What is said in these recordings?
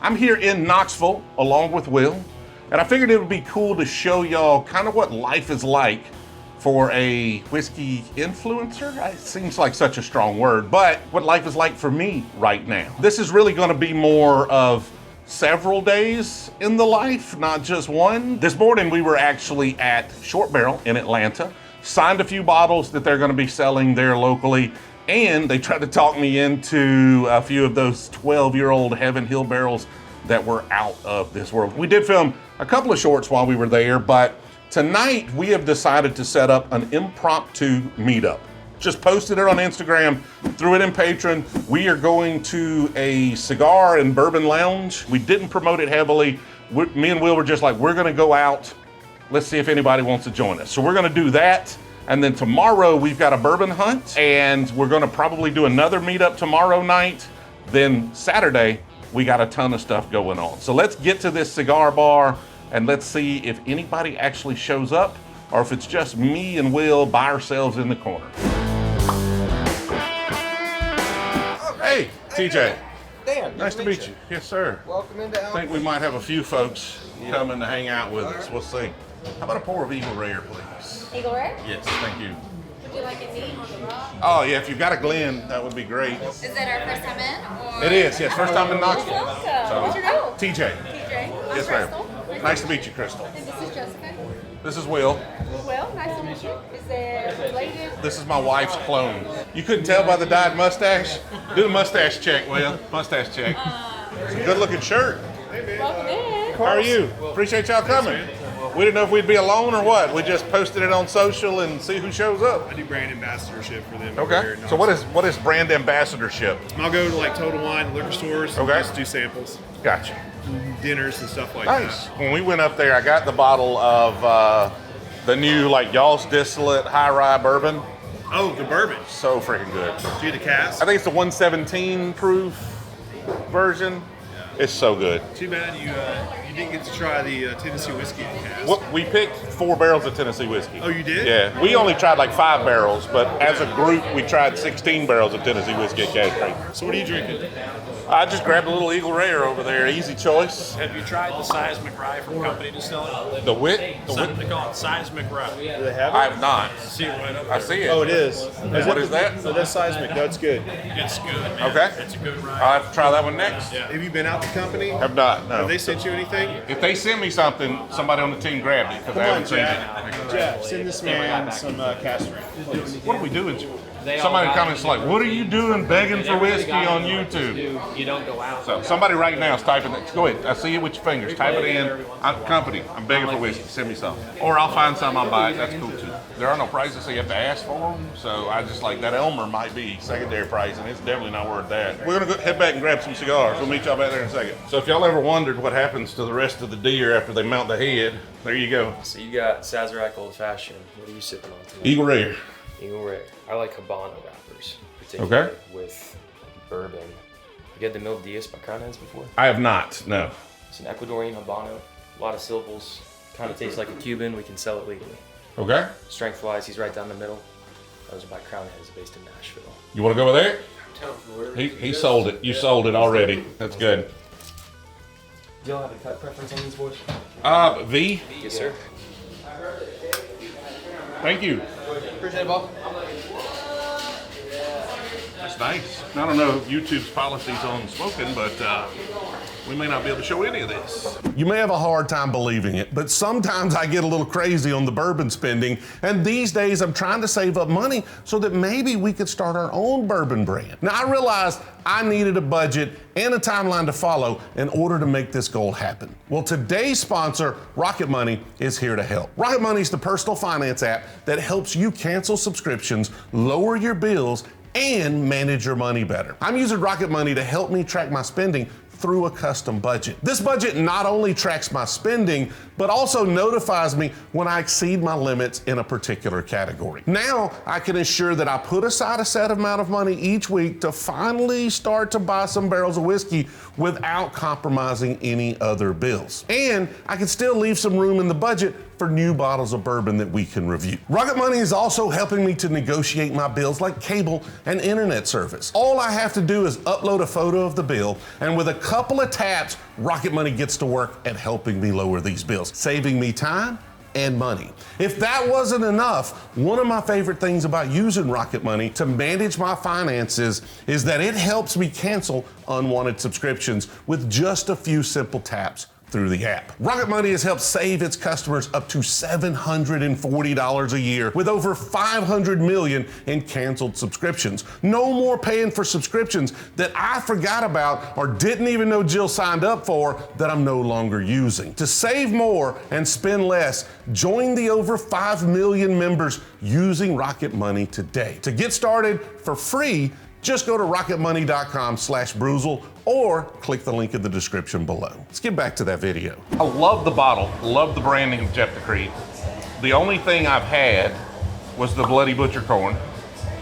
I'm here in Knoxville along with Will, and I figured it would be cool to show y'all kind of what life is like for a whiskey influencer. It seems like such a strong word, but what life is like for me right now. This is really gonna be more of several days in the life, not just one. This morning we were actually at Short Barrel in Atlanta, signed a few bottles that they're gonna be selling there locally, and they tried to talk me into a few of those 12-year-old Heaven Hill barrels that were out of this world. We did film a couple of shorts while we were there, but tonight we have decided to set up an impromptu meetup. Just posted it on Instagram, threw it in Patreon. We are going to a cigar and bourbon lounge. We didn't promote it heavily. Me and Will were just like, we're gonna go out. Let's see if anybody wants to join us. So we're gonna do that. And then tomorrow we've got a bourbon hunt, and we're gonna probably do another meetup tomorrow night. Then Saturday, we got a ton of stuff going on. So let's get to this cigar bar and let's see if anybody actually shows up or if it's just me and Will by ourselves in the corner. Hey, TJ. Dan, Nice to meet you. Yes, sir. Welcome into I think we might have a few folks coming to hang out with us. We'll see. How about a pour of Eagle Rare, please? Eagle Rare? Yes, thank you. Would you like it neat on the rock? Oh, yeah, if you've got a Glen, that would be great. Is it our first time in? Or? It is, yes, first time in Knoxville. Welcome. What's your name? TJ. TJ. I'm Yes, ma'am. Crystal. Nice to meet you, Crystal. And this is Jessica. This is Will. Well, nice to meet you. Is there related? This is my wife's clone. You couldn't tell by the dyed mustache? Do the mustache check, Will. Mustache check. It's a good looking shirt. Welcome in. How are you? Appreciate y'all coming. We didn't know if we'd be alone or what. We just posted it on social and see who shows up. I do brand ambassadorship for them. over here Okay. in So what is brand ambassadorship? I'll go to like Total Wine, liquor stores, Okay. just do samples, Gotcha. dinners and stuff like Nice. that. When we went up there, I got the bottle of the new like Y'all's Distillate High Rye Bourbon. Oh, the bourbon. So freaking good. Do the cask. I think it's the 117 proof version. It's so good. Too bad you didn't get to try the Tennessee whiskey in cask. What, we picked 4 barrels of Tennessee whiskey. Oh, you did? Yeah. We only tried like 5 barrels, but as a group, we tried 16 barrels of Tennessee whiskey at Cash Creek. So what are you drinking? I just grabbed a little Eagle Rare over there. Easy choice. Have you tried the Seismic Rye from Company Distilling? The wit? The Something wit? they call it Seismic Rye. Do they have I have not. See it right up I there. see it. Oh, it is. What is that? Oh, that's seismic. That's good. It's good, man. Okay. It's a good rye. I'll have to try that one next. Have you been out the company? Have not, no. Have they sent you anything? If they send me something, somebody on the team grabbed it because I haven't seen it. Jeff, send this man some caster. What are we doing? Somebody comments like, "What are you doing begging for whiskey on YouTube?" You don't go out. So somebody right now is typing it. Go ahead. I see it with your fingers. Type it in. Company. I'm begging for whiskey. Send me some. Or I'll find some. I'll buy it. That's cool too. There are no prices, so you have to ask for them. So I just like that Elmer might be secondary price, and it's definitely not worth that. We're gonna go head back and grab some cigars. We'll meet y'all back there in a second. So if y'all ever wondered what happens to the rest of the deer after they mount the head, there you go. So you got Sazerac Old Fashioned. What are you sipping on tonight? Eagle Rare. Eagle Rare. I like Habano wrappers, particularly Okay. with bourbon. You got the Mil Diaz by Crown Heads before? I have not. No. It's an Ecuadorian Habano. A lot of syllables. Kind of tastes like a Cuban. We can sell it legally. Okay. Strength-wise, he's right down the middle. Those are by Crown Heads, based in Nashville. You want to go over there? He sold it. You sold it already. That's good. Do y'all have a cut preference on these boys? V. Yes, sir. Thank you. Appreciate it, Bob. That's nice. I don't know YouTube's policies on smoking, but we may not be able to show any of this. You may have a hard time believing it, but sometimes I get a little crazy on the bourbon spending, and these days I'm trying to save up money so that maybe we could start our own bourbon brand. Now I realized I needed a budget and a timeline to follow in order to make this goal happen. Well, today's sponsor, Rocket Money, is here to help. Rocket Money is the personal finance app that helps you cancel subscriptions, lower your bills, and manage your money better. I'm using Rocket Money to help me track my spending through a custom budget. This budget not only tracks my spending, but also notifies me when I exceed my limits in a particular category. Now I can ensure that I put aside a set amount of money each week to finally start to buy some barrels of whiskey without compromising any other bills. And I can still leave some room in the budget for new bottles of bourbon that we can review. Rocket Money is also helping me to negotiate my bills like cable and internet service. All I have to do is upload a photo of the bill, and with a couple of taps, Rocket Money gets to work at helping me lower these bills, saving me time and money. If that wasn't enough, one of my favorite things about using Rocket Money to manage my finances is that it helps me cancel unwanted subscriptions with just a few simple taps through the app. Rocket Money has helped save its customers up to $740 a year with over 500 million in canceled subscriptions. No more paying for subscriptions that I forgot about or didn't even know Jill signed up for that I'm no longer using. To save more and spend less, join the over 5 million members using Rocket Money today. To get started for free, just go to rocketmoney.com/Bruzel or click the link in the description below. Let's get back to that video. I love the bottle, love the branding of Jeff the Creed. The only thing I've had was the Bloody Butcher corn.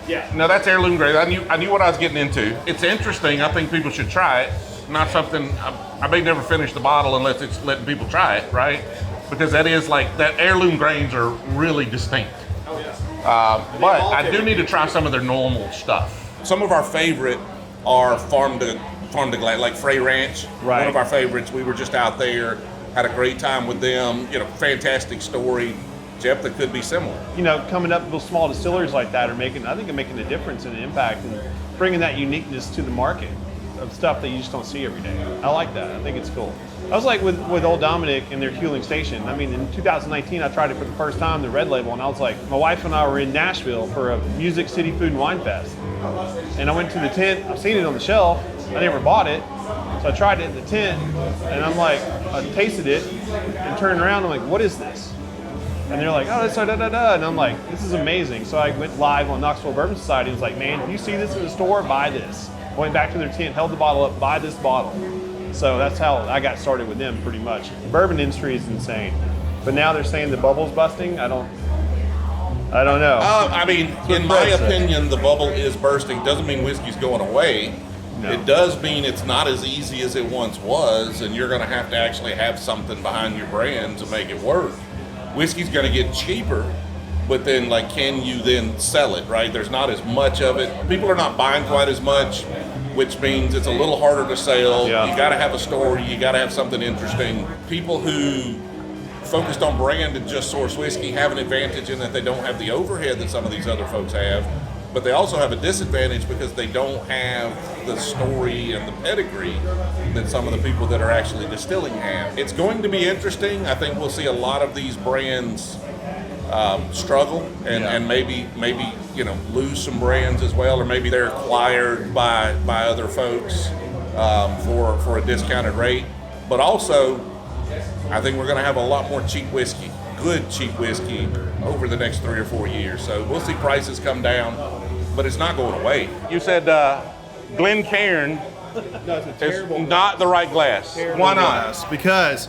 Yeah. Now that's heirloom grade. I knew what I was getting into. It's interesting. I think people should try it. Not something, I may never finish the bottle unless it's letting people try it, right? Because that is like, that heirloom grains are really distinct. Oh yeah. But I do need to try some of their normal stuff. Some of our favorite are farm to glass, like Frey Ranch. Right. One of our favorites. We were just out there, had a great time with them. You know, fantastic story. Jeff, that could be similar. You know, coming up with small distilleries like that are making a difference and an impact and bringing that uniqueness to the market of stuff that you just don't see every day. I like that. I think it's cool. I was like with Old Dominic and their Huling Station. I mean, in 2019, I tried it for the first time, the Red Label, and I was like, my wife and I were in Nashville for a Music City Food and Wine Fest. And I went to the tent, I've seen it on the shelf, I never bought it. So I tried it in the tent, and I'm like, I tasted it, and turned around, I'm like, what is this? And they're like, oh, that's da-da-da-da. And I'm like, this is amazing. So I went live on Knoxville Bourbon Society and was like, man, if you see this in the store, buy this. Went back to their tent, held the bottle up, buy this bottle. So that's how I got started with them pretty much. The bourbon industry is insane. But now they're saying the bubble's busting. I don't know. I mean, in my opinion, the bubble is bursting. Doesn't mean whiskey's going away. No. It does mean it's not as easy as it once was, and you're going to actually have something behind your brand to make it work. Whiskey's going to get cheaper, but then, like, can you then sell it, right? There's not as much of it. People are not buying quite as much, which means it's a little harder to sell. Yeah. You got to have a story. You got to have something interesting. People who focused on brand and just source whiskey have an advantage in that they don't have the overhead that some of these other folks have, but they also have a disadvantage because they don't have the story and the pedigree that some of the people that are actually distilling have. It's going to be interesting. I think we'll see a lot of these brands struggle and maybe lose some brands as well, or maybe they're acquired by other folks for a discounted rate. But also, I think we're going to have a lot more cheap whiskey, good cheap whiskey, over the next 3 or 4 years. So we'll see prices come down, but it's not going away. You said Glencairn is not the right glass. Why not? Glass, because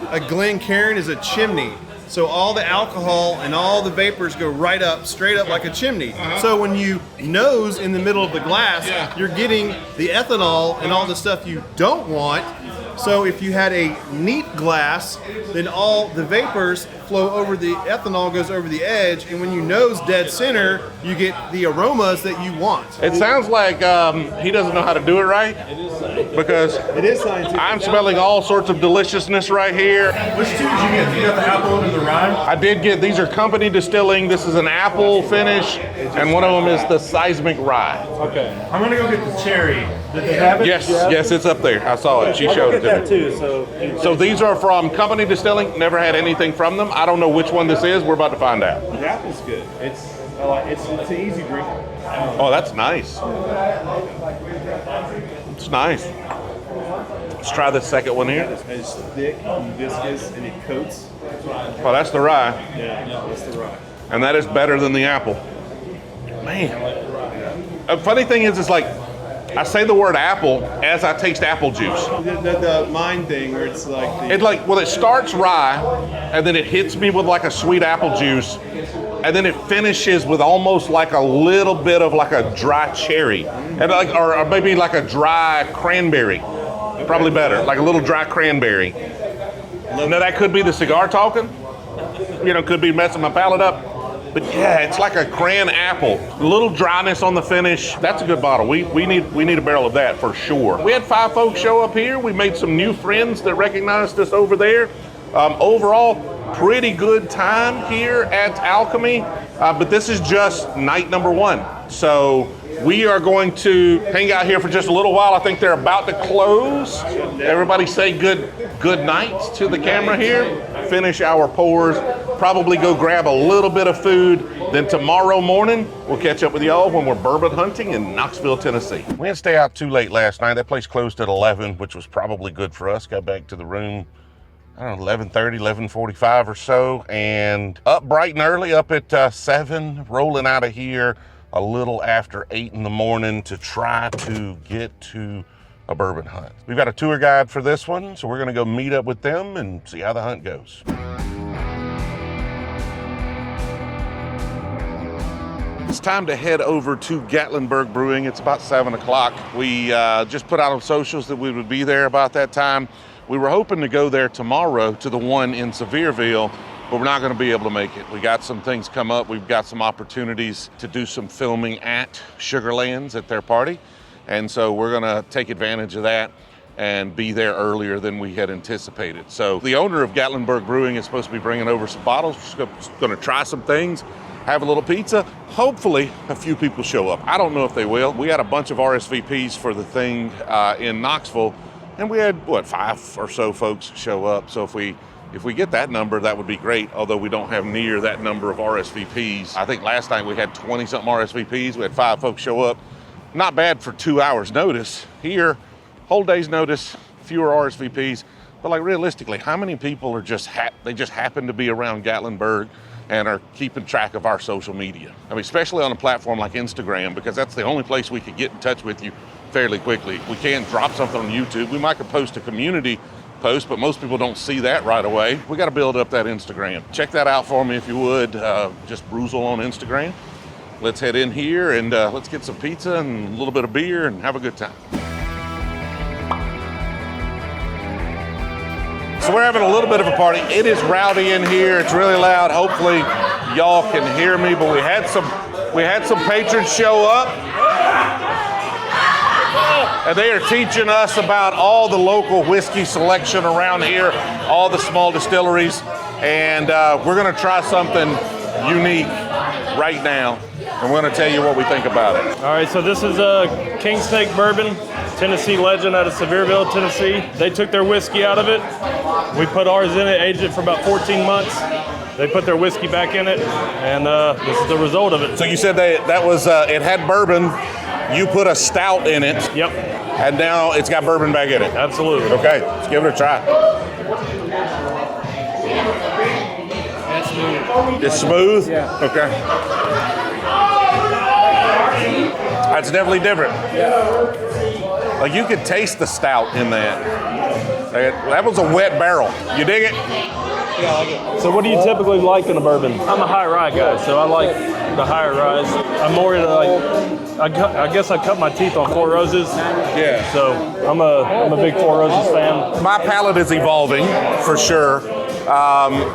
a Glencairn is a chimney. So all the alcohol and all the vapors go right up, straight up like a chimney. So when you nose in the middle of the glass, you're getting the ethanol and all the stuff you don't want. So if you had a neat glass, then all the vapors flow over, the ethanol goes over the edge, and when you nose dead center, you get the aromas that you want. It sounds like he doesn't know how to do it right, because It is scientific. I'm smelling all sorts of deliciousness right here. Which two did you get? You got the apple and the rye? I did get, these are company distilling. This is an apple finish, and one of them is the Seismic Rye. Okay. I'm gonna go get the cherry. Did they have it? Yes, it's up there. I saw it. She showed it to me. too. So these are from Company Distilling. Never had anything from them. I don't know which one this is. We're about to find out. The apple's good. It's an easy drink. Oh, that's nice. It's nice. Let's try the second one here. It's thick and viscous and it coats. Oh, that's the rye. Yeah, that's the rye. And that is better than the apple. Man. A funny thing is, it's like, I say the word apple as I taste apple juice. The mind thing where it's like It starts rye, and then it hits me with like a sweet apple juice, and then it finishes with almost like a little bit of like a dry cherry, and like, or maybe like a dry cranberry. Probably better, like a little dry cranberry. Now that could be the cigar talking, could be messing my palate up, But yeah, it's like a cran apple. A little dryness on the finish. That's a good bottle. We need a barrel of that for sure. We had 5 folks show up here. We made some new friends that recognized us over there. Overall, pretty good time here at Alchemy. But this is just night number 1. So we are going to hang out here for just a little while. I think they're about to close. Everybody say good night to the camera here. Finish our pours. Probably go grab a little bit of food. Then tomorrow morning, we'll catch up with y'all when we're bourbon hunting in Knoxville, Tennessee. We didn't stay out too late last night. That place closed at 11, which was probably good for us. Got back to the room, I don't know, 11:30, 11:45 or so. And up bright and early, up at 7, rolling out of here a little after 8 in the morning to try to get to a bourbon hunt. We've got a tour guide for this one, so we're gonna go meet up with them and see how the hunt goes. It's time to head over to Gatlinburg Brewing. It's about 7 o'clock. We just put out on socials that we would be there about that time. We were hoping to go there tomorrow to the one in Sevierville, but we're not gonna be able to make it. We got some things come up. We've got some opportunities to do some filming at Sugarlands at their party. And so we're gonna take advantage of that and be there earlier than we had anticipated. So the owner of Gatlinburg Brewing is supposed to be bringing over some bottles. We're gonna try some things, have a little pizza. Hopefully a few people show up. I don't know if they will. We had a bunch of RSVPs for the thing in Knoxville, and we had, 5 or so folks show up. So if we get that number, that would be great, although we don't have near that number of RSVPs. I think last night we had 20-something RSVPs. We had 5 folks show up. Not bad for 2 hours notice. Here, whole day's notice, fewer RSVPs. But like realistically, how many people are they just happen to be around Gatlinburg and are keeping track of our social media? I mean, especially on a platform like Instagram, because that's the only place we could get in touch with you fairly quickly. We can't drop something on YouTube. We might could post a community post, but most people don't see that right away. We got to build up that Instagram. Check that out for me if you would. Just Bruzel on Instagram. Let's head in here and let's get some pizza and a little bit of beer and have a good time. So we're having a little bit of a party. It is rowdy in here. It's really loud. Hopefully y'all can hear me, but we had some patrons show up. And they are teaching us about all the local whiskey selection around here, all the small distilleries. And we're gonna try something unique right now. And we're gonna tell you what we think about it. All right, so this is a King Snake Bourbon, Tennessee Legend out of Sevierville, Tennessee. They took their whiskey out of it. We put ours in it, aged it for about 14 months. They put their whiskey back in it, and this is the result of it. So you said that was, it had bourbon, you put a stout in it. Yep. And now it's got bourbon back in it. Absolutely. Okay, let's give it a try. That's smooth. It's smooth? Yeah. Okay. That's definitely different. Yeah. Like you could taste the stout in that. That was a wet barrel. You dig it? Yeah, I like it. So what do you typically like in a bourbon? I'm a high rye guy, so I like the higher ryes. I'm more into I guess I cut my teeth on Four Roses. Yeah. So I'm a big Four Roses fan. My palate is evolving, for sure.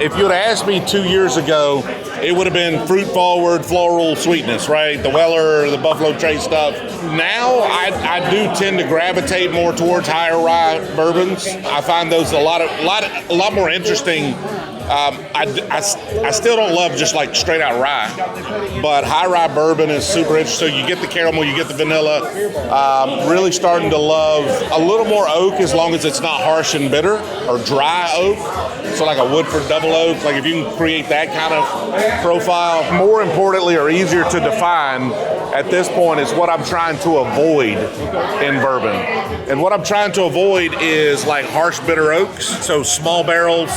If you had asked me 2 years ago, it would have been fruit forward, floral sweetness, right? The Weller, the Buffalo Trace stuff. Now, I do tend to gravitate more towards higher rye bourbons. I find those a lot more interesting. I still don't love just like straight out rye, but high rye bourbon is super interesting. So you get the caramel, you get the vanilla. Really starting to love a little more oak as long as it's not harsh and bitter or dry oak. So like a Woodford double oak, like if you can create that kind of profile. More importantly, or easier to define at this point is what I'm trying to avoid in bourbon. And what I'm trying to avoid is like harsh bitter oaks. So small barrels,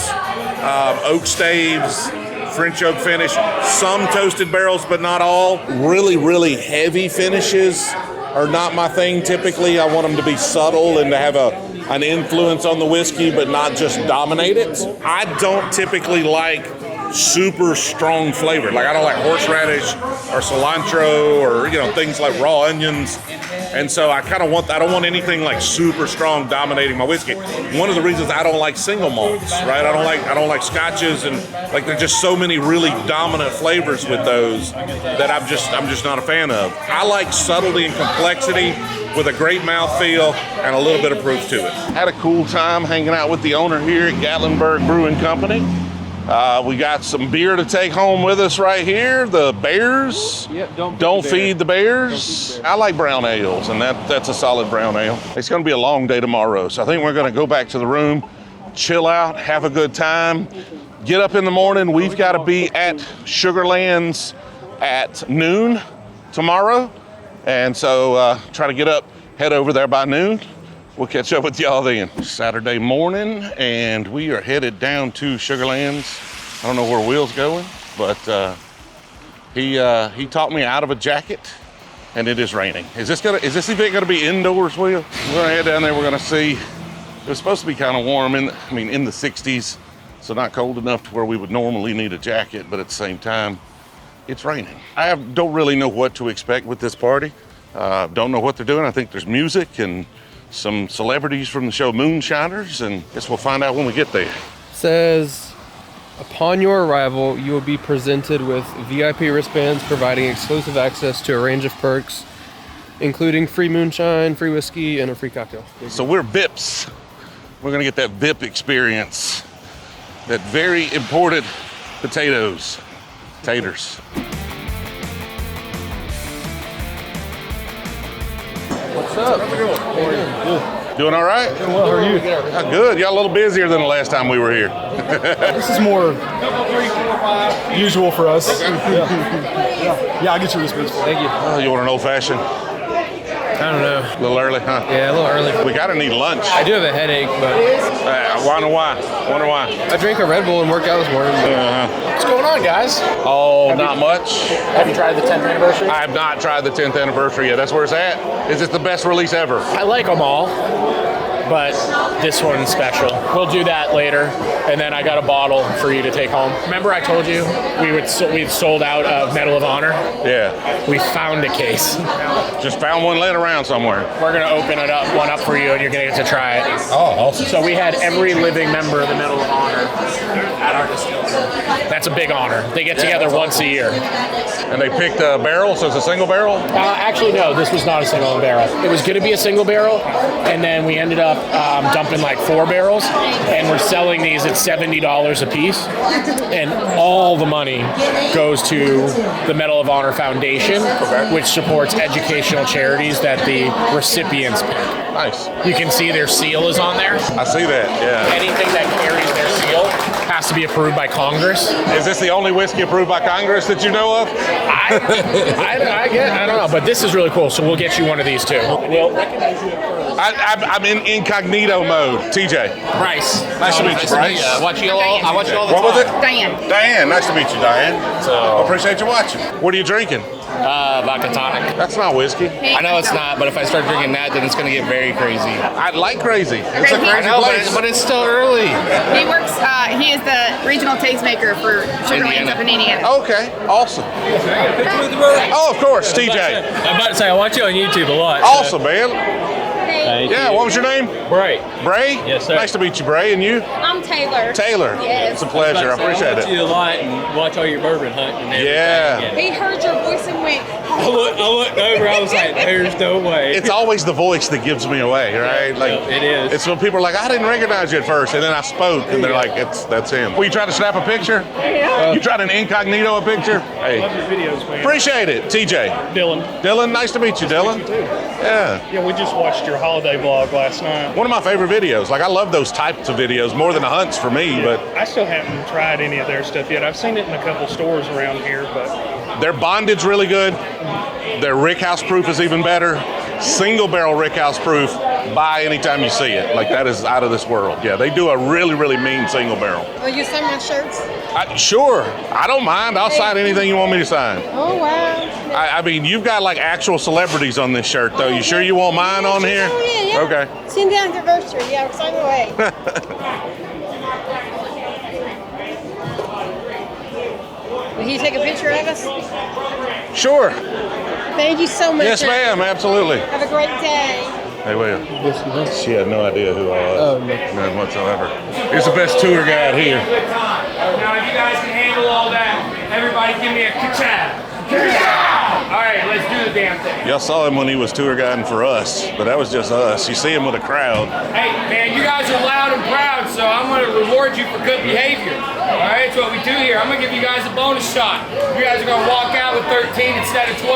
oak staves, French oak finish, some toasted barrels, but not all. Really, really heavy finishes are not my thing typically. I want them to be subtle and to have an influence on the whiskey, but not just dominate it. I don't typically like super strong flavor. Like I don't like horseradish or cilantro or things like raw onions And so I don't want anything like super strong dominating my whiskey. One of the reasons I don't like single malts, right? I don't like scotches, and like there's just so many really dominant flavors with those that I'm just not a fan of. I like subtlety and complexity with a great mouthfeel and a little bit of proof to it. Had a cool time hanging out with the owner here at Gatlinburg Brewing Company. We got some beer to take home with us right here. The Bears. Yep, Don't feed the bears. I like brown ales, and that's a solid brown ale. It's going to be a long day tomorrow, so I think we're going to go back to the room, chill out, have a good time, get up in the morning. We've got to be at Sugarlands at noon tomorrow, and so try to get up, head over there by noon. We'll catch up with y'all then. Saturday morning, and we are headed down to Sugarlands. I don't know where Will's going, but he taught me out of a jacket, and it is raining. Is this event gonna be indoors, Will? We're gonna head down there. We're gonna see. It was supposed to be kind of warm in the 60s, so not cold enough to where we would normally need a jacket, but at the same time, it's raining. I don't really know what to expect with this party. Don't know what they're doing. I think there's music and some celebrities from the show Moonshiners, and I guess we'll find out when we get there. Says, upon your arrival, you will be presented with VIP wristbands providing exclusive access to a range of perks, including free moonshine, free whiskey, and a free cocktail. So we're VIPs. We're gonna get that VIP experience. That very important taters. What's up? Doing all right? Doing well, how are you? Good. Y'all a little busier than the last time we were here. This is more usual for us. Yeah, I'll get you this piece. Thank you. Oh, you want an old fashioned? I don't know. A little early, huh? Yeah, a little early. We gotta need lunch. I do have a headache, but Wonder why? I drank a Red Bull and worked out this morning. What's going on, guys? Oh, not much. Have you tried the 10th anniversary? I have not tried the 10th anniversary yet. That's where it's at. Is it the best release ever? I like them all, but this one's special. We'll do that later, and then I got a bottle for you to take home. Remember I told you we'd sold out of Medal of Honor? Yeah. We found a case. Just found one laying around somewhere. We're gonna open one up for you, and you're gonna get to try it. Oh, awesome. So we had every living member of the Medal of Honor at our distillery. That's a big honor. They get together once a year. And they picked a barrel, so it's a single barrel? Actually, no, this was not a single barrel. It was going to be a single barrel, and then we ended up dumping like 4 barrels, and we're selling these at $70 a piece, and all the money goes to the Medal of Honor Foundation, which supports educational charities that the recipients pick. Nice. You can see their seal is on there. I see that, yeah. Anything that carries their seal has to be approved by Congress. Is this the only whiskey approved by Congress that you know of? I don't know, but this is really cool, so we'll get you one of these too. We'll recognize you at first. I'm in incognito mode. TJ. Bryce. Nice to meet you, Bryce. I watch you all the What was it? Diane. Diane. Nice to meet you, Diane. I appreciate you watching. What are you drinking? Vodka tonic. That's not whiskey. I know it's not, but if I start drinking that, then it's going to get very crazy. I like crazy. It's a Okay, crazy place. But it's still early. He works, he is the regional tastemaker for Sugarlands up in Indiana. Okay, awesome. Oh, of course, TJ. I'm about to say, I watch you on YouTube a lot. Awesome, man. Thank Yeah, you. what was your name? Bray. Bray? Yes, sir. Nice to meet you, Bray. And you? I'm Taylor. Taylor. Yes. It's a pleasure. I appreciate watch it. you a lot and watch all your bourbon hunting and everything. Yeah. He heard your voice and went, I looked over, I was like, there's no way. It's always the voice that gives me away, right? Like it is. It's when people are like, I didn't recognize you at first, and then I spoke, and they're like, that's him. Well, you trying to snap a picture? yeah. You tried an incognito a picture? Hey, Love your videos, man. appreciate it, TJ. Dylan. Dylan, nice to meet you, Dylan. Yeah. Yeah, we just watched your holiday vlog last night. One of my favorite videos. Like, I love those types of videos more than the hunts for me, but I still haven't tried any of their stuff yet. I've seen it in a couple stores around here, but their bondage really good. Their rickhouse proof is even better. Single barrel rickhouse proof. Buy anytime you see it. Like, that is out of this world. Yeah, they do a really, really mean single barrel. Will you sign my shirts? Sure, I don't mind. I'll sign anything you want me to sign. Oh, wow. I mean, you've got like actual celebrities on this shirt, though. You sure you want mine on here? Oh, yeah. Okay. 10th anniversary. Yeah, sign away. Can you take a picture of us? Sure. Thank you so much. Yes, ma'am. Absolutely. Have a great day. Hey, Will. She had no idea who I was. Oh, none whatsoever. He's the best tour guide here. Now, if you guys can handle all that, everybody give me a ka-chow. All right, let's do the damn thing. Y'all saw him when he was tour guiding for us, but that was just us. You see him with a crowd. Hey, man, you guys are loud and proud, so I'm going to reward you for good behavior. All right, that's what we do here. I'm going to give you guys a bonus shot. You guys are going to walk out with 13 instead of 12.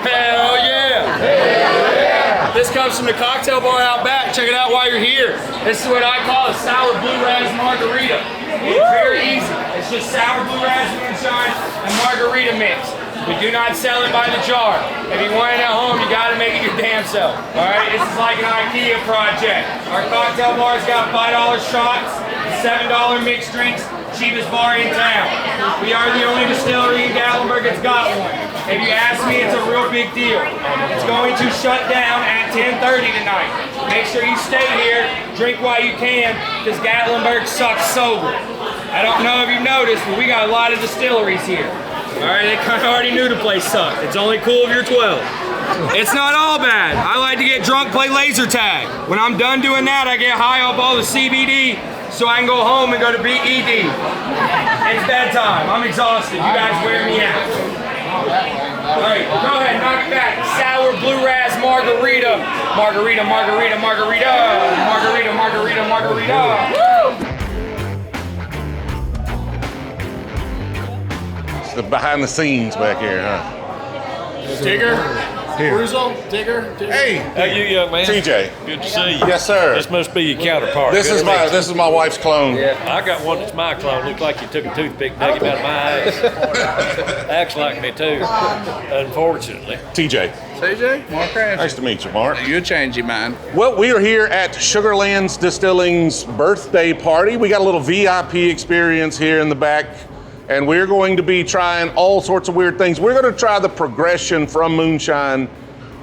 Hell yeah. Hell yeah. This comes from the cocktail bar out back. Check it out while you're here. This is what I call a sour blue raz margarita. It's very easy. It's just sour blue raz moonshine and margarita mix. We do not sell it by the jar. If you want it at home, you gotta make it your damn self. All right, this is like an IKEA project. Our cocktail bar's got $5 shots, $7 mixed drinks, cheapest bar in town. We are the only distillery in Gatlinburg that's got one. If you ask me, it's a real big deal. It's going to shut down at 10:30 tonight. Make sure you stay here, drink while you can, because Gatlinburg sucks sober. I don't know if you've noticed, but we got a lot of distilleries here. All right, they kind of already knew the place sucked. It's only cool if you're 12. It's not all bad. I like to get drunk, play laser tag. When I'm done doing that, I get high off all the CBD so I can go home and go to BED. It's bedtime. I'm exhausted. You guys wear me out. All right, go ahead, knock it back. Sour blue raz margarita. Margarita, margarita, margarita. Margarita, margarita, margarita. Woo! The behind the scenes back here, huh? Digger? Here. Bruzel? Digger? Hey! Hey, you young man. TJ. Good to see you. Yes, sir. This must be your counterpart. This is my wife's clone. Yeah, I got one that's my clone. Looks like you took a toothpick, dug him out of my eyes. Acts like me too, unfortunately. TJ. TJ, Mark Cranston. Nice to meet you, Mark. You'll change your mind. Well, we are here at Sugarlands Distilling's birthday party. We got a little VIP experience here in the back. And we're going to be trying all sorts of weird things. We're going to try the progression from moonshine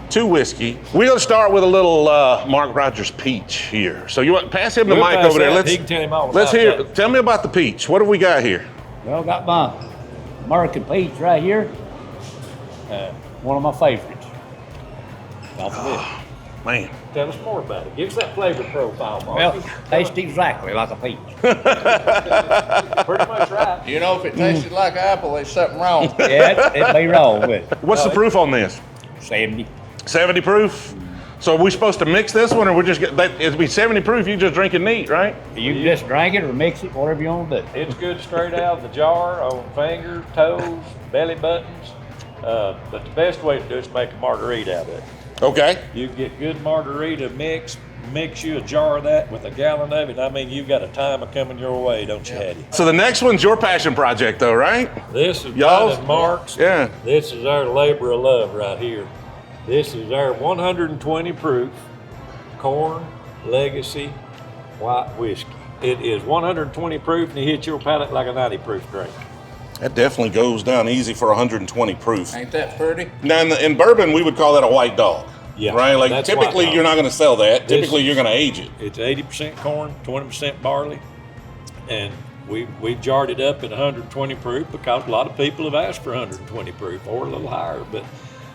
to whiskey. We're going to start with a little Mark Rogers peach here. So you want pass him the mic over there. He can tell him all let's about hear. that. Tell me about the peach. What have we got here? Well, got my American peach right here. One of my favorites. Man. Tell us more about it. Give us that flavor profile, Mark. Well, tastes exactly like a peach. Pretty much right. You know, if it tasted like apple, there's something wrong. Yeah, it'd be wrong with it. What's the proof on this? 70. 70 proof? So are we supposed to mix this one, or we're just it'd be 70 proof? You just drink it neat, right? You can just drink it or mix it, whatever you want to do. It's good straight out of the jar on fingers, toes, belly buttons. But the best way to do it is make a margarita out of it. Okay. You get good margarita mix you a jar of that with a gallon of it. I mean, you've got a timer coming your way, don't you, Hattie? So the next one's your passion project, though, right? This is Y'all's? mine and Mark's. Yeah. This is our labor of love right here. This is our 120 proof corn legacy white whiskey. It is 120 proof and it hits your palate like a 90 proof drink. That definitely goes down easy for 120 proof. Ain't that pretty? Now, in bourbon, we would call that a white dog. Yeah, right? Like that's typically, white you're dog. not going to sell that. This Typically, you're going to age it. It's 80% corn, 20% barley, and we jarred it up at 120 proof because a lot of people have asked for 120 proof or a little higher. But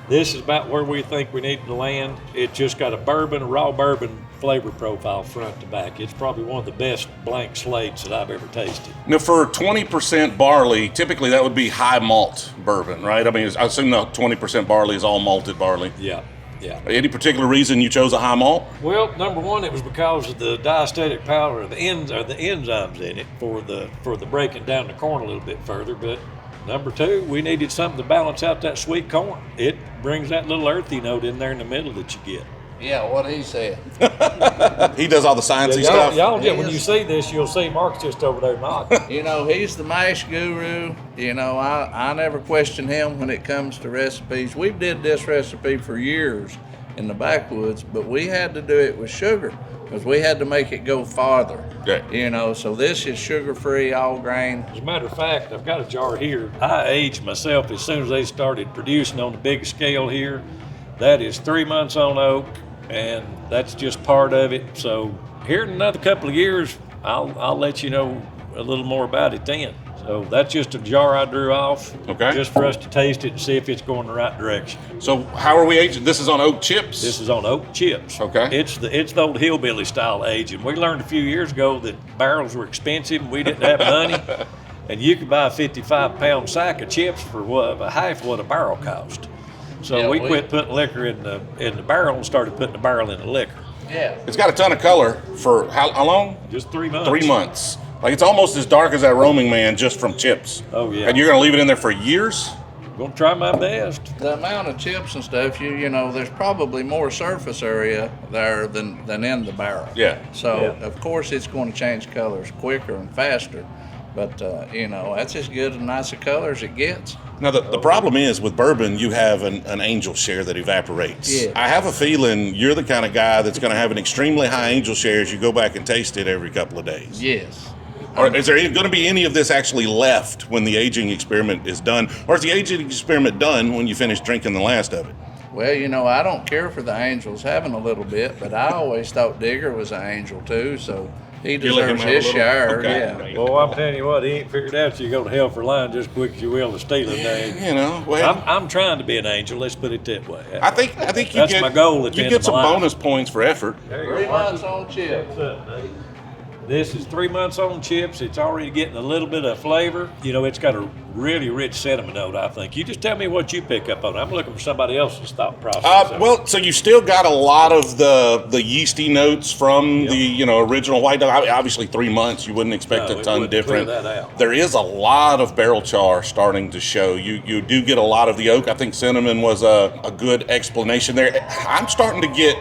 this is about where we think we need to land. It just got a raw bourbon flavor profile front to back. It's probably one of the best blank slates that I've ever tasted. Now, for 20% barley, typically that would be high malt bourbon, right? I mean, I assume the 20% barley is all malted barley. Yeah. Any particular reason you chose a high malt? Well, number one, it was because of the diastatic power of the enzymes in it for the breaking down the corn a little bit further. But number two, we needed something to balance out that sweet corn. It brings that little earthy note in there in the middle that you get. Yeah, what he said. He does all the sciencey y'all, stuff. When you see this, you'll see Mark's just over there nodding. You know, he's the mash guru. You know, I never question him when it comes to recipes. We did this recipe for years in the backwoods, but we had to do it with sugar because we had to make it go farther. Okay. You know, so this is sugar-free, all grain. As a matter of fact, I've got a jar here. I aged myself as soon as they started producing on the big scale here. That is 3 months on oak, and that's just part of it. So here in another couple of years, I'll let you know a little more about it then. So that's just a jar I drew off. Okay. Just for us to taste it and see if it's going the right direction. So how are we aging? This is on oak chips? This is on oak chips. Okay. It's the old hillbilly style aging. We learned a few years ago that barrels were expensive and we didn't have money. And you could buy a 55-pound sack of chips for half what a barrel cost. So Yeah, we quit putting liquor in the barrel and started putting the barrel in the liquor. Yeah. It's got a ton of color for how long? Just 3 months. 3 months. Like it's almost as dark as that Roaming Man just from chips. Oh yeah. And you're gonna leave it in there for years? Gonna try my best. The amount of chips and stuff, you know, there's probably more surface area there than in the barrel. Yeah. So of course it's going to change colors quicker and faster, but you know, that's as good and nice a color as it gets. Now the problem is with bourbon, you have an angel share that evaporates. Yeah. I have a feeling you're the kind of guy that's going to have an extremely high angel share as you go back and taste it every couple of days. Yes. Or is there going to be any of this actually left when the aging experiment is done? Or is the aging experiment done when you finish drinking the last of it? Well, you know, I don't care for the angels having a little bit, but I always thought Digger was an angel too, so he You let him deserves have a his little? share. Okay. Yeah. Well, I'm telling you what, he ain't figured out you go to hell for lying just as quick as you will to stealing. You know, well, I'm trying to be an angel. Let's put it that way. I think you That's get my goal at the you end get of some my life. bonus points for effort. There you go, 3 Marcus. months on chips. This is 3 months on chips. It's already getting a little bit of flavor. You know, it's got a really rich cinnamon note, I think. You just tell me what you pick up on. I'm looking for somebody else's thought process. Well, so you still got a lot of the yeasty notes from the original white dog. Obviously, 3 months you wouldn't expect No, a it ton wouldn't different. clear that out. There is a lot of barrel char starting to show. You do get a lot of the oak. I think cinnamon was a good explanation there. I'm starting to get.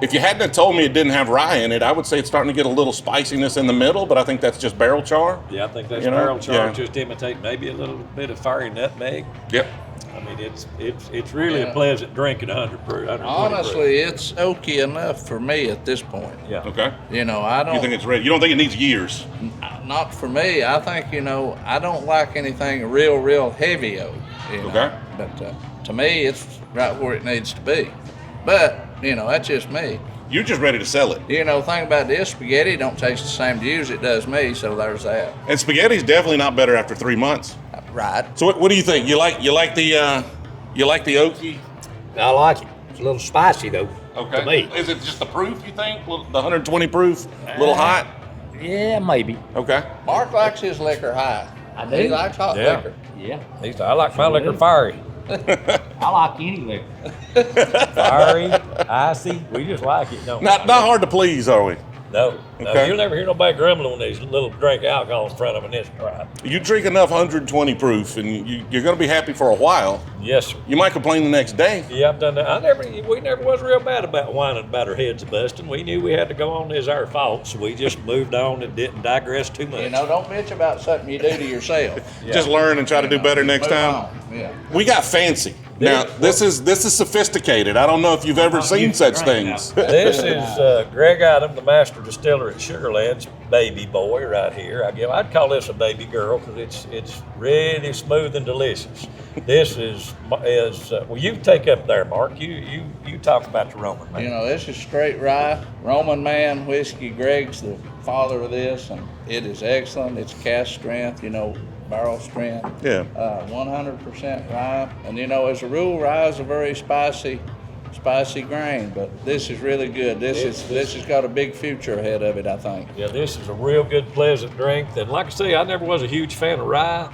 If you hadn't have told me it didn't have rye in it, I would say it's starting to get a little spiciness in the middle, but I think that's just barrel char. Yeah, I think that's You know? barrel char. Yeah. Just imitate maybe a little bit of fiery nutmeg. Yep. I mean, it's really a pleasant drink at 100 proof. 120 Honestly, it's oaky enough for me at this point. Yeah. Okay. You know, I don't. You think it's ready? You don't think it needs years? Not for me. I think, you know, I don't like anything real heavy oak. You know? Okay. But to me, it's right where it needs to be. But, you know, that's just me. You're just ready to sell it. You know, the thing about this spaghetti don't taste the same to you as it does me, so there's that. And spaghetti's definitely not better after 3 months. Right. So what do you think? You like the oaky? I like it. It's a little spicy though. Okay. To me. Is it just the proof, you think? The 120 proof? A little hot? Yeah, maybe. Okay. Mark likes his liquor high. I do. He likes hot liquor. Yeah. I like my liquor fiery. I like any liquor. Fiery, icy. We just like it, don't we? Not hard to please, are we? No. Okay. You'll never hear nobody grumbling when they little drink alcohol in front of them. This right. You drink enough 120 proof, and you're going to be happy for a while. Yes, sir. You might complain the next day. Yeah, I've done that. We never was real bad about whining about our heads busting. We knew we had to go on as our fault, so we just moved on and didn't digress too much. You know, don't bitch about something you do to yourself. Just learn and try to do better next Move time. on. Yeah. We got fancy. Now, this is sophisticated. I don't know if you've ever seen such things. This is Greg Adam, the master distiller at Sugarland's baby boy right here. I'd call this a baby girl because it's really smooth and delicious. This is well, you take up there, Mark. You talk about the Roman Man. You know, this is straight rye, Roman Man whiskey. Greg's the father of this, and it is excellent. It's cast strength, you know, barrel strength. Yeah. 100% rye. And you know, as a rule, rye is a very spicy grain, but this is really good. This has got a big future ahead of it, I think. Yeah, this is a real good, pleasant drink. And like I say, I never was a huge fan of rye,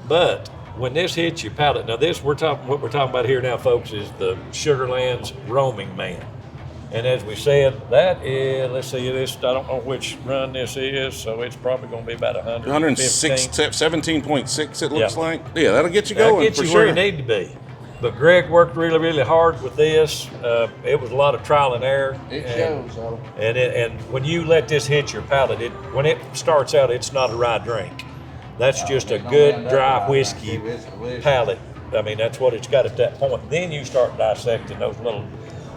but when this hits your palate, now what we're talking about here now, folks, is the Sugarland's Roaming Man. And as we said, that is, let's see, this, I don't know which run this is, so it's probably going to be about 106, 17.6 it looks Yeah. like. Yeah, that'll get you That'll going get for you sure. where you need to be. But Greg worked really, really hard with this. It was a lot of trial and error. It shows, though. And when you let this hit your palate, when it starts out, it's not a rye drink. That's just a good dry whiskey palate. I mean, that's what it's got at that point. Then you start dissecting those little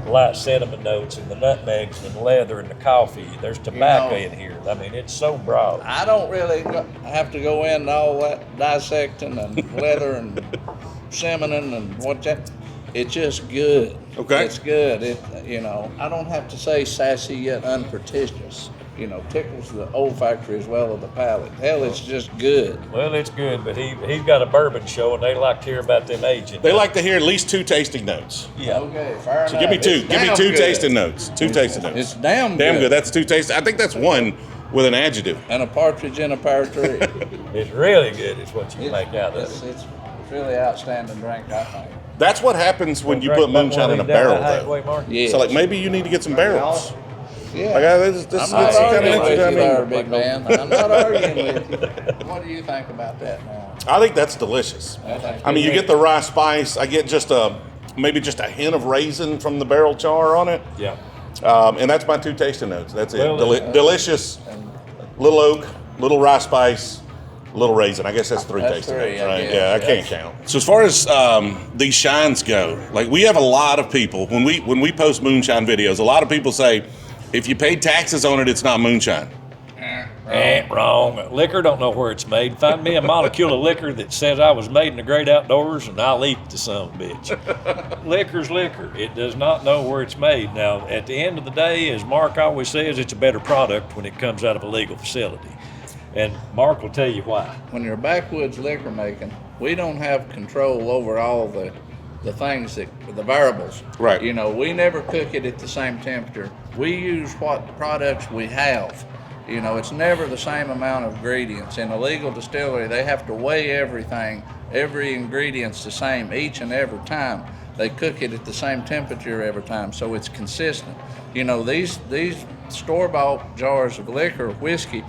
light cinnamon notes and the nutmegs and the leather and the coffee. There's tobacco in here. I mean, it's so broad. I don't really have to go into all that dissecting and leather and cinnamon and what that. It's just good. Okay. It's good. I don't have to say sassy yet unpretentious. tickles the olfactory as well as the palate. Hell, it's just good. Well, it's good, but he's got a bourbon show, and they like to hear about them aging. They like to hear at least 2 tasting notes. Yeah. Okay, fair So give me enough. 2. It's Give me damn 2 good. tasting notes. 2 tasting notes. It's damn Damn good. good. That's 2 tasting. I think that's 1 with an adjective. And a partridge in a pear tree. It's really good, is what you make out of It's, it. it's really outstanding drink, I think. That's what happens when you Drink put about moonshine one in a of these down barrel, the though. highway, Mark? Yeah. So, like, maybe you need to get some barrels. Yeah. Like, this I'm not is kind of arguing with you interesting. there, big man. I'm not arguing with you. What do you think about that now? I think that's delicious. I mean, you get the rye spice. I get just maybe just a hint of raisin from the barrel char on it. Yeah. And that's my 2 tasting notes. That's it. Well, Delicious, little oak, little rye spice, little raisin. I guess that's 3 That's tasting 3, notes, I right? guess, Yeah, I can't count. So as far as these shines go, like we have a lot of people when we post moonshine videos. A lot of people say, if you paid taxes on it, it's not moonshine. Wrong. Liquor don't know where it's made. Find me a molecule of liquor that says I was made in the great outdoors, and I'll eat the son of a bitch. Liquor's liquor. It does not know where it's made. Now, at the end of the day, as Mark always says, it's a better product when it comes out of a legal facility. And Mark will tell you why. When you're backwoods liquor making, we don't have control over all the things the variables. Right. We never cook it at the same temperature. We use what products we have. It's never the same amount of ingredients. In a legal distillery, they have to weigh everything. Every ingredient's the same each and every time. They cook it at the same temperature every time, so it's consistent. These store-bought jars of liquor, whiskey,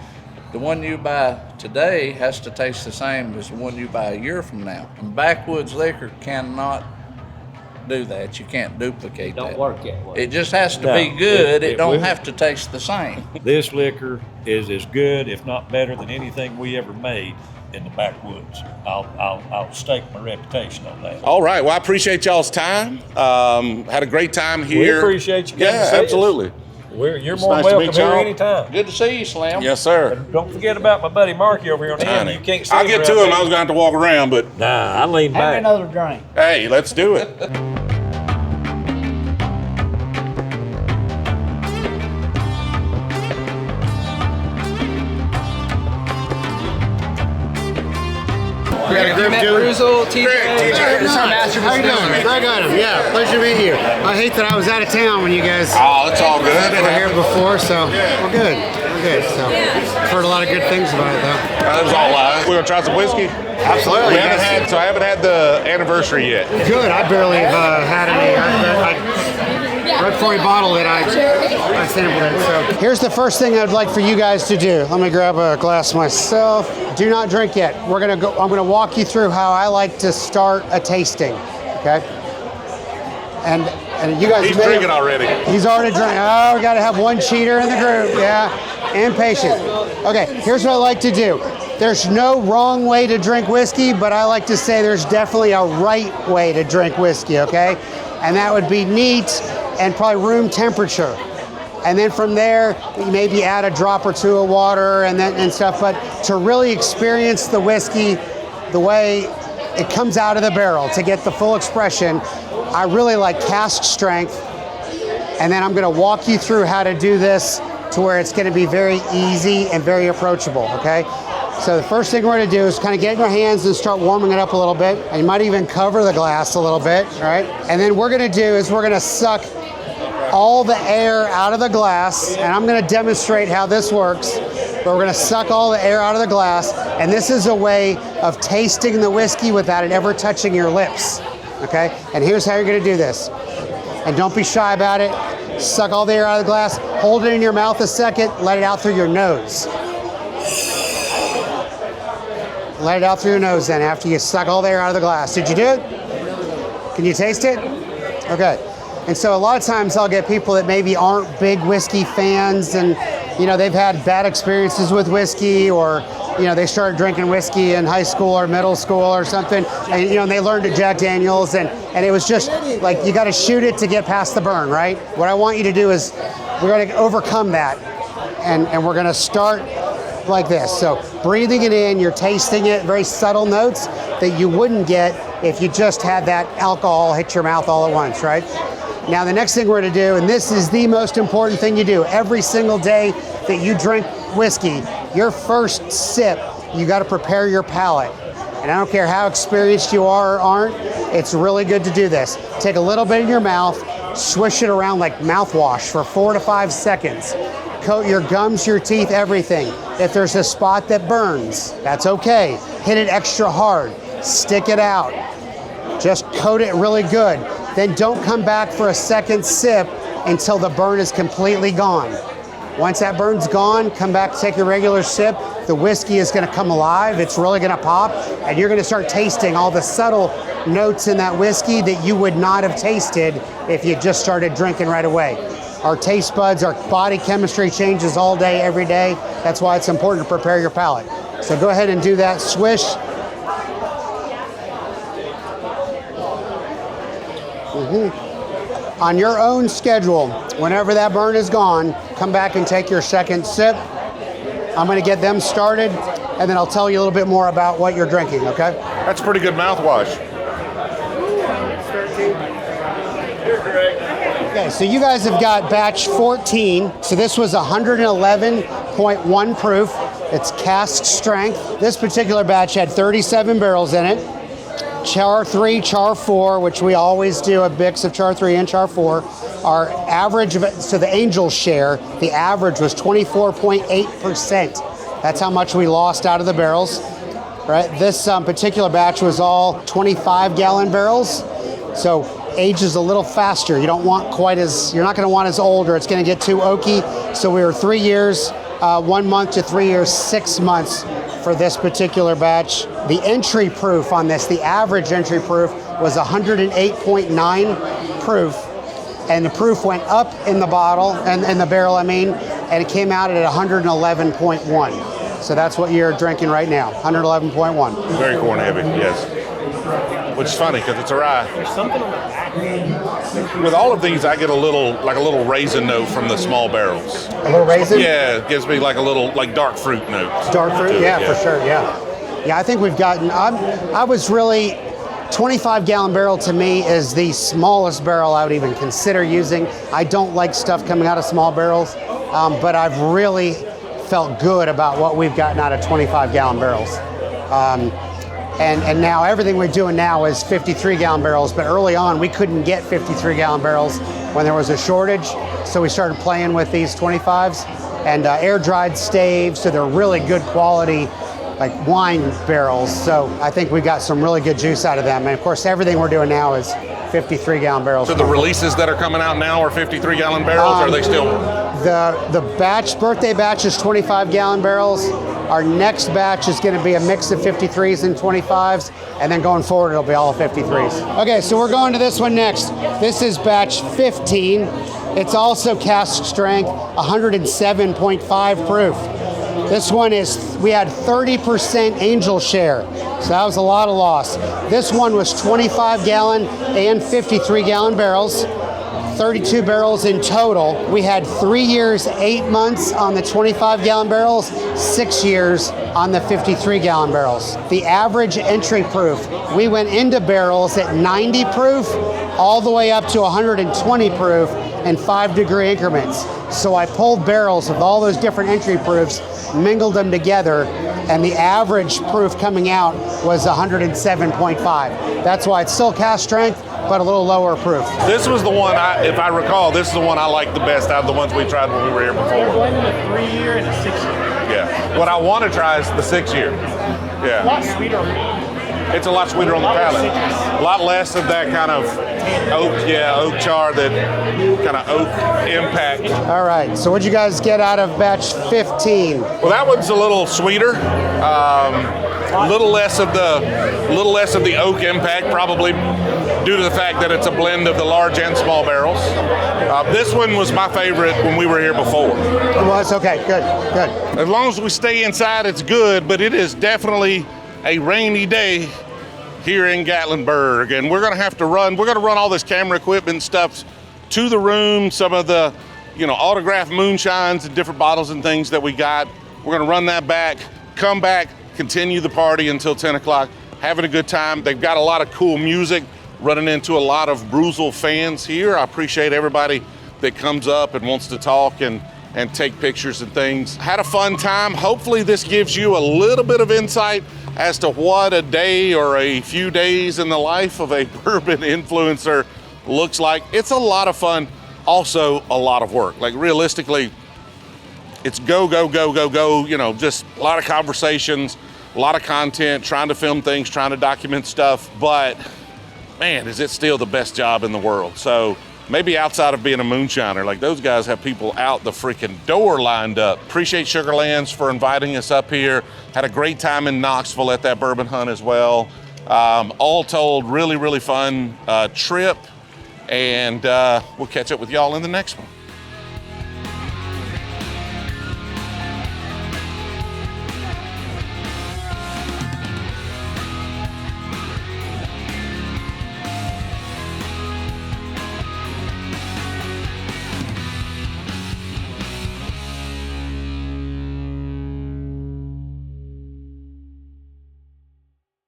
the one you buy today has to taste the same as the one you buy a year from now. And backwoods liquor cannot do that. You can't duplicate that. Don't work that way. It just has to No, be good. it It don't will. have to taste the same. This liquor is as good, if not better, than anything we ever made in the backwoods. I'll stake my reputation on that. All right. Well, I appreciate y'all's time. Had a great time here. We appreciate you coming Yeah, to see us. absolutely. You're It's more nice to welcome meet here y'all. anytime. Good to see you, Slim. Yes, sir. Don't forget about my buddy Marky over here on the end. You can't see I'll get to around him. me. I was going to have to walk around, but Nah, I lean Have back. another drink. hey, let's do it. We got a group doing. This is our master. How you doing? Greg Item. Yeah, pleasure to be here. I hate that I was out of town when you guys Oh, it's all good. were here before, so we're good. We're good. So I've heard a lot of good things about it, though. That was all live. We're going to try some whiskey. Absolutely. I haven't had the anniversary yet. Good. I barely have had any. Right before we bottled it, I sampled it. So here's the first thing I'd like for you guys to do. Let me grab a glass myself. Do not drink yet. I'm gonna walk you through how I like to start a tasting. Okay. And you guys. He's drinking already. He's already drinking. Oh, we gotta have one cheater in the group. Yeah. Impatient. Okay. Here's what I like to do. There's no wrong way to drink whiskey, but I like to say there's definitely a right way to drink whiskey. Okay. And that would be neat and probably room temperature. And then from there, you maybe add a drop or two of water and stuff. But to really experience the whiskey the way it comes out of the barrel, to get the full expression, I really like cask strength. And then I'm gonna walk you through how to do this to where it's gonna be very easy and very approachable, okay? So the first thing we're gonna do is kind of get in your hands and start warming it up a little bit. And you might even cover the glass a little bit, all right? And then we're gonna suck all the air out of the glass, and I'm gonna demonstrate how this works, but we're gonna suck all the air out of the glass, and this is a way of tasting the whiskey without it ever touching your lips, okay? And here's how you're gonna do this. And don't be shy about it. Suck all the air out of the glass, hold it in your mouth a second, let it out through your nose. Let it out through your nose then after you suck all the air out of the glass. Did you do it? Can you taste it? Okay. And so a lot of times I'll get people that maybe aren't big whiskey fans and, they've had bad experiences with whiskey or, they started drinking whiskey in high school or middle school or something and, they learned at Jack Daniels and it was just like, you got to shoot it to get past the burn, right? What I want you to do is we're going to overcome that and we're going to start like this. So breathing it in, you're tasting it, very subtle notes that you wouldn't get if you just had that alcohol hit your mouth all at once, right? Now the next thing we're gonna do, and this is the most important thing you do every single day that you drink whiskey, your first sip, you gotta prepare your palate. And I don't care how experienced you are or aren't, it's really good to do this. Take a little bit in your mouth, swish it around like mouthwash for 4 to 5 seconds. Coat your gums, your teeth, everything. If there's a spot that burns, that's okay. Hit it extra hard, stick it out. Just coat it really good. Then don't come back for a second sip until the burn is completely gone. Once that burn's gone, come back, take your regular sip. The whiskey is gonna come alive, it's really gonna pop, and you're gonna start tasting all the subtle notes in that whiskey that you would not have tasted if you just started drinking right away. Our taste buds, our body chemistry changes all day, every day. That's why it's important to prepare your palate. So go ahead and do that, swish. On your own schedule, whenever that burn is gone, come back and take your second sip. I'm gonna get them started, and then I'll tell you a little bit more about what you're drinking, okay? That's pretty good mouthwash. Okay, so you guys have got batch 14. So this was 111.1 proof. It's cask strength. This particular batch had 37 barrels in it. Char 3, Char 4, which we always do a mix of Char 3 and Char 4. Our average, so the Angel share, the average was 24.8%. That's how much we lost out of the barrels. Right? This particular batch was all 25-gallon barrels. So ages a little faster. You don't want quite as, you're not going to want as old, or it's going to get too oaky. So we were 3 years, 1 month to 3 years, 6 months for this particular batch. The entry proof on this, the average entry proof was 108.9 proof, and the proof went up in the bottle, and in the barrel, I mean, and it came out at 111.1. So that's what you're drinking right now, 111.1. Very corn heavy, yes. Which is funny because it's a rye. There's something on the back. With all of these, I get a little raisin note from the small barrels. A little raisin? Yeah, it gives me like a little dark fruit note. Dark fruit, yeah, for sure, yeah. Yeah, I think we've gotten, I was really, 25-gallon barrel to me is the smallest barrel I would even consider using. I don't like stuff coming out of small barrels, but I've really felt good about what we've gotten out of 25-gallon barrels. And now everything we're doing now is 53-gallon barrels, but early on we couldn't get 53-gallon barrels when there was a shortage, so we started playing with these 25s and air-dried staves, so they're really good quality, like wine barrels. So I think we got some really good juice out of them, and of course everything we're doing now is 53-gallon barrels. So the releases that are coming out now are 53-gallon barrels, or are they still? The birthday batch is 25-gallon barrels. Our next batch is going to be a mix of 53s and 25s, and then going forward it'll be all 53s. Okay, so we're going to this one next. This is batch 15. It's also cask strength, 107.5 proof. This one is, we had 30% Angel share, so that was a lot of loss. This one was 25-gallon and 53-gallon barrels. 32 barrels in total. We had 3 years, 8 months on the 25-gallon barrels, 6 years on the 53-gallon barrels. The average entry proof, we went into barrels at 90 proof all the way up to 120 proof in 5-degree increments. So I pulled barrels with all those different entry proofs, mingled them together, and the average proof coming out was 107.5. That's why it's still cask strength, but a little lower proof. This was the one, if I recall, this is the one I liked the best out of the ones we tried when we were here before. They're blending a 3-year and a 6-year. Yeah. What I want to try is the 6-year. Yeah. A lot sweeter. It's a lot sweeter on the palate. A lot less of that kind of oak char, that kind of oak impact. All right, so what'd you guys get out of batch 15? Well, that one's a little sweeter. Little less of the oak impact, probably due to the fact that it's a blend of the large and small barrels. This one was my favorite when we were here before. It was? Okay, good. As long as we stay inside, it's good, but it is definitely a rainy day here in Gatlinburg, and we're going to run all this camera equipment and stuff to the room, some of the autographed moonshines and different bottles and things that we got. We're going to run that back, come back, continue the party until 10 o'clock, having a good time. They've got a lot of cool music running into a lot of Bruzel fans here. I appreciate everybody that comes up and wants to talk and take pictures and things. Had a fun time. Hopefully this gives you a little bit of insight as to what a day or a few days in the life of a bourbon influencer looks like. It's a lot of fun, also a lot of work. Like realistically, it's go, go, go, go, go, you know, just a lot of conversations, a lot of content, trying to film things, trying to document stuff, but man, is it still the best job in the world. So maybe outside of being a moonshiner, like those guys have people out the freaking door lined up. Appreciate Sugarlands for inviting us up here. Had a great time in Knoxville at that bourbon hunt as well. All told, really, really fun trip. And we'll catch up with y'all in the next one.